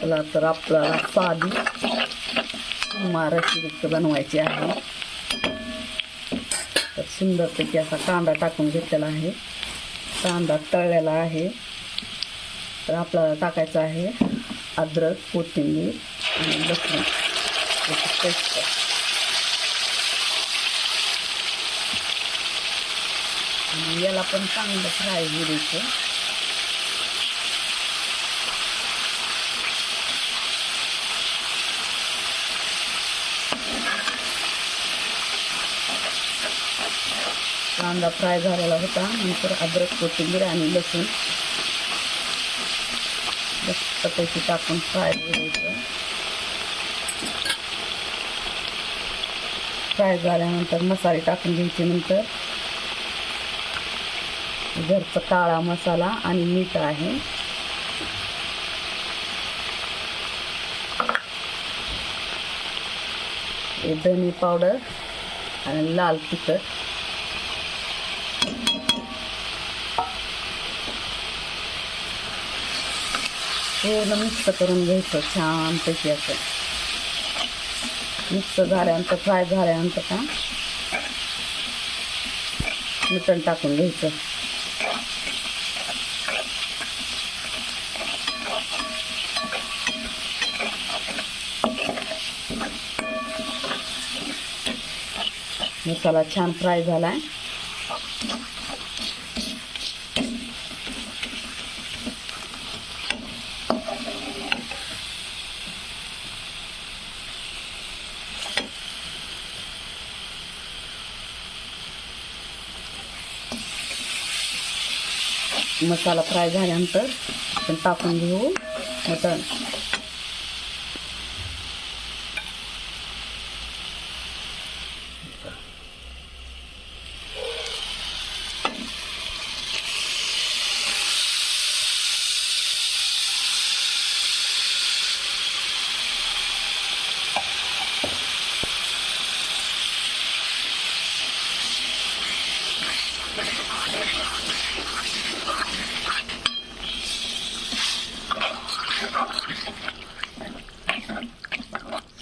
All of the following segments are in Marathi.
चला तर आपल्याला साधी रेसिपी बनवायची आहे. तर सुंदरपैकी असा कांदा टाकून घेतलेला आहे. कांदा तळलेला आहे. तर आपल्याला टाकायचं आहे अद्रक, कोथिंबीर आणि लसूण याची पेस्ट. आणि याला पण चांगलं फ्राय होऊ द्यायचं. कांदा फ्राय झालेला होता. नंतर अद्रक, कोथिंबीर आणि लसूण मस्तपैकी टाकून फ्राय करायचं. फ्राय झाल्यानंतर मसाले टाकून घ्यायचे. नंतर घरचा काळा मसाला आणि मीठ आहे. धने पावडर आणि लाल तिखट. पूर्ण मिक्स करून घ्यायचं छानपैकी. असं मिक्स झाल्यानंतर फ्राय झाल्यानंतर का मिठण टाकून घ्यायचं. मसाला छान फ्राय झालाय. मसाला फ्राय झाल्यानंतर आपण टाकून घेऊ मटण.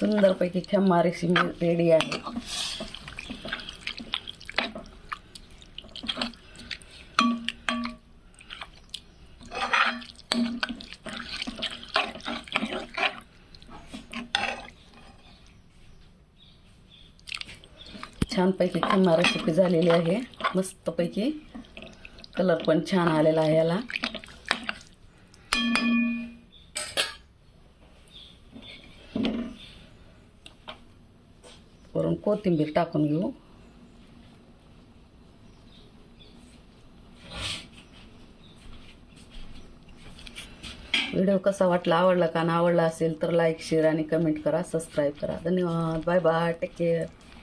सुंदरपैकी खम्मा रेसिपी रेडी आहे. छानपैकी खम्मा रेसिपी झालेली आहे. मस्तपैकी कलर पण छान आलेला आहे याला. वरून कोथिंबीर टाकून घेऊ. व्हिडिओ कसा वाटला, आवडला का ना आवडला असेल तर लाईक, शेअर आणि कमेंट करा, सबस्क्राईब करा. धन्यवाद. Bye bye. Take care.